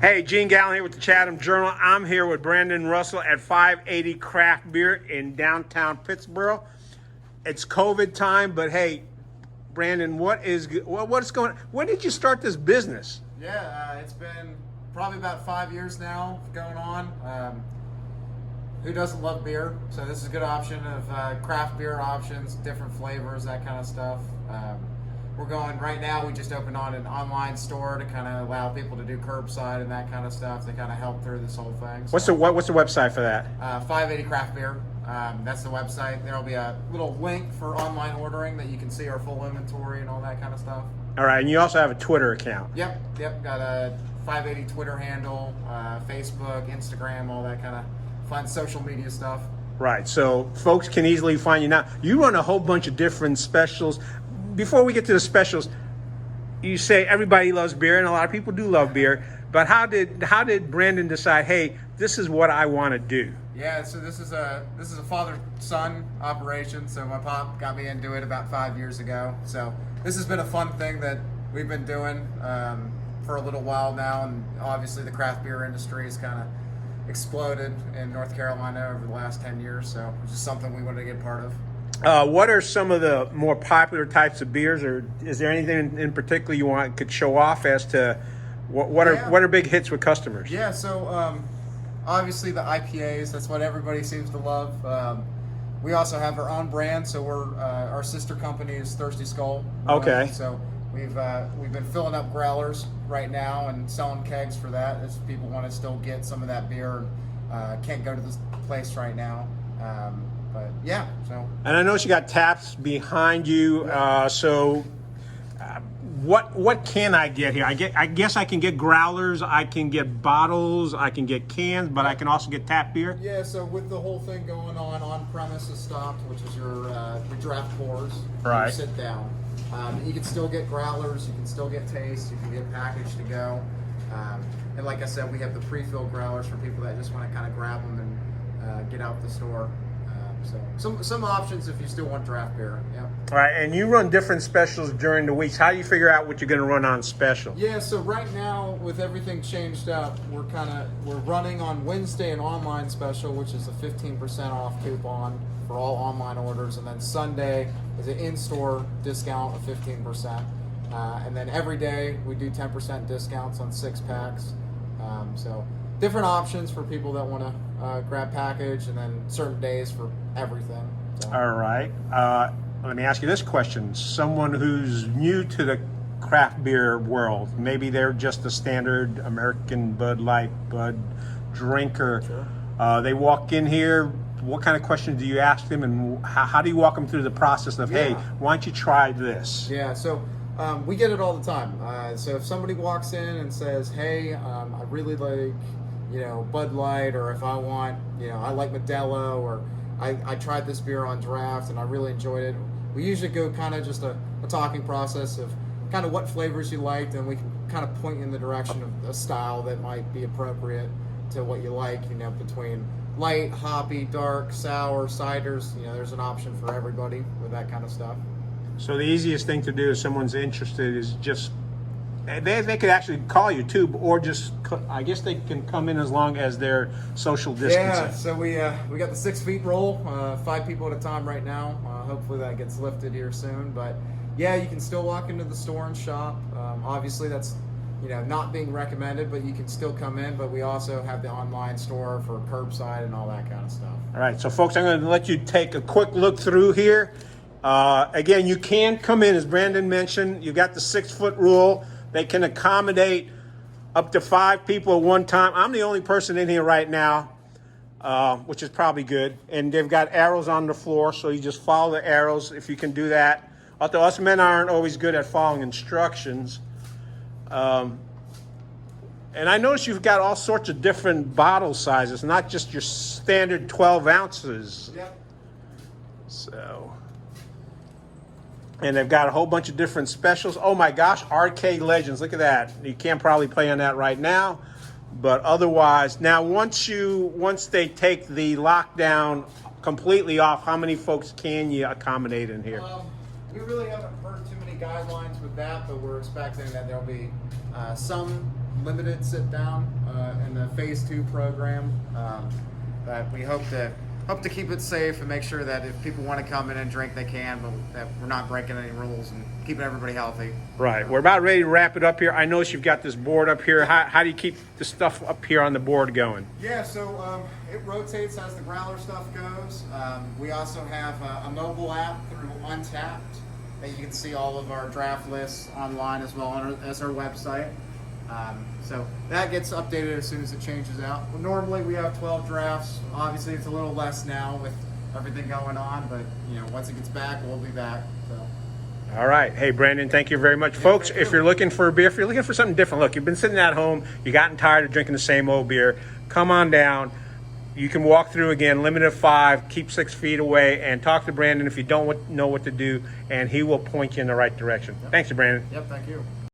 Hey, Gene Gallen here with the Chatham Journal. I'm here with Brandon Russell at 580 Craft Beer in downtown Pittsburgh. It's COVID time, but hey, Brandon, what's going on? When did you start this business? Yeah, it's been probably about 5 years now going on. Who doesn't love beer? So this is a good option of craft beer options, different flavors, that kind of stuff. We're going right now. We just opened on an online store to kind of allow people to do curbside and that kind of stuff to kind of help through this whole thing. So, What's the website for that? 580 Craft Beer. That's the website. There'll be a little link for online ordering that you can see our full inventory and all that kind of stuff. All right, and you also have a Twitter account. Yep. Got a 580 Twitter handle, Facebook, Instagram, all that kind of fun social media stuff. Right, so folks can easily find you now. You run a whole bunch of different specials. Before we get to the specials, you say everybody loves beer, and a lot of people do love beer. But how did Brandon decide? Hey, this is what I want to do. Yeah, so this is a father-son operation. So my pop got me into it about 5 years ago. So this has been a fun thing that we've been doing for a little while now, and obviously the craft beer industry has kind of exploded in North Carolina over the last 10 years. So it's just something we wanted to get part of. What are some of the more popular types of beers, or is there anything in particular you could show off as to what are big hits with customers? Yeah, so obviously the IPAs, that's what everybody seems to love. We also have our own brand, so our sister company is Thirsty Skull. Okay. So we've been filling up growlers right now and selling kegs for that, as people want to still get some of that beer. Can't go to this place right now. But yeah, so. And I noticed you got taps behind you. What can I get here? I guess I can get growlers, I can get bottles, I can get cans, but I can also get tap beer. Yeah, so with the whole thing going on premise is stopped, which is your draft pours. Right. You sit down. You can still get growlers, you can still get tastes, you can get packaged to go. And like I said, we have the pre-filled growlers for people that just want to kind of grab them and get out the store. So some options if you still want draft beer. Yeah. All right, and you run different specials during the weeks. How do you figure out what you're going to run on special? Yeah, so right now with everything changed up, we're running on Wednesday an online special, which is a 15% off coupon for all online orders, and then Sunday is an in-store discount of 15%, and then every day we do 10% discounts on 6-packs. So different options for people that want to grab package, and then certain days for everything. So. All right. Let me ask you this question. Someone who's new to the craft beer world, maybe they're just a standard American Bud Light, Bud drinker. Sure. They walk in here, what kind of questions do you ask them, and how do you walk them through the process of, hey, why don't you try this? Yeah, so we get it all the time. So if somebody walks in and says, hey, I really like, Bud Light, or if I want, I like Modelo, or I tried this beer on draft and I really enjoyed it. We usually go kind of just a talking process of kind of what flavors you liked, and we can kind of point you in the direction of a style that might be appropriate to what you like, between light, hoppy, dark, sour, ciders. There's an option for everybody with that kind of stuff. So the easiest thing to do if someone's interested is just, they could actually call you too, or just, I guess they can come in as long as they're social distancing. Yeah, so we got the 6 feet rule, 5 people at a time right now. Hopefully that gets lifted here soon, but yeah, you can still walk into the store and shop. Obviously that's not being recommended, but you can still come in. But we also have the online store for curbside and all that kind of stuff. All right, so folks, I'm going to let you take a quick look through here. Again, you can come in, as Brandon mentioned. You got the 6-foot rule. They can accommodate up to 5 people at one time. I'm the only person in here right now, which is probably good. And they've got arrows on the floor, so you just follow the arrows if you can do that. Although us men aren't always good at following instructions. And I notice you've got all sorts of different bottle sizes, not just your standard 12 ounces. Yep. So... And they've got a whole bunch of different specials. Oh my gosh, Arcade Legends, look at that. You can't probably play on that right now, but otherwise, now once they take the lockdown completely off, how many folks can you accommodate in here? We really haven't heard too many guidelines with that, but we're expecting that there'll be some limited sit down in the phase 2 program. But we hope to keep it safe and make sure that if people want to come in and drink, they can, but that we're not breaking any rules and keeping everybody healthy. Right. We're about ready to wrap it up here. I notice you've got this board up here. How do you keep the stuff up here on the board going? Yeah, so it rotates as the growler stuff goes. We also have a mobile app through Untapped that you can see all of our draft lists online as well as our website. So that gets updated as soon as it changes out. Well, normally we have 12 drafts. Obviously it's a little less now with everything going on, but once it gets back, we'll be back. So. All right. Hey, Brandon, thank you very much. Folks, if you're looking for a beer, if you're looking for something different, look, you've been sitting at home, you've gotten tired of drinking the same old beer, come on down. You can walk through again, limit of 5, keep 6 feet away, and talk to Brandon if you don't know what to do, and he will point you in the right direction. Yep. Thanks, Brandon. Yep, thank you.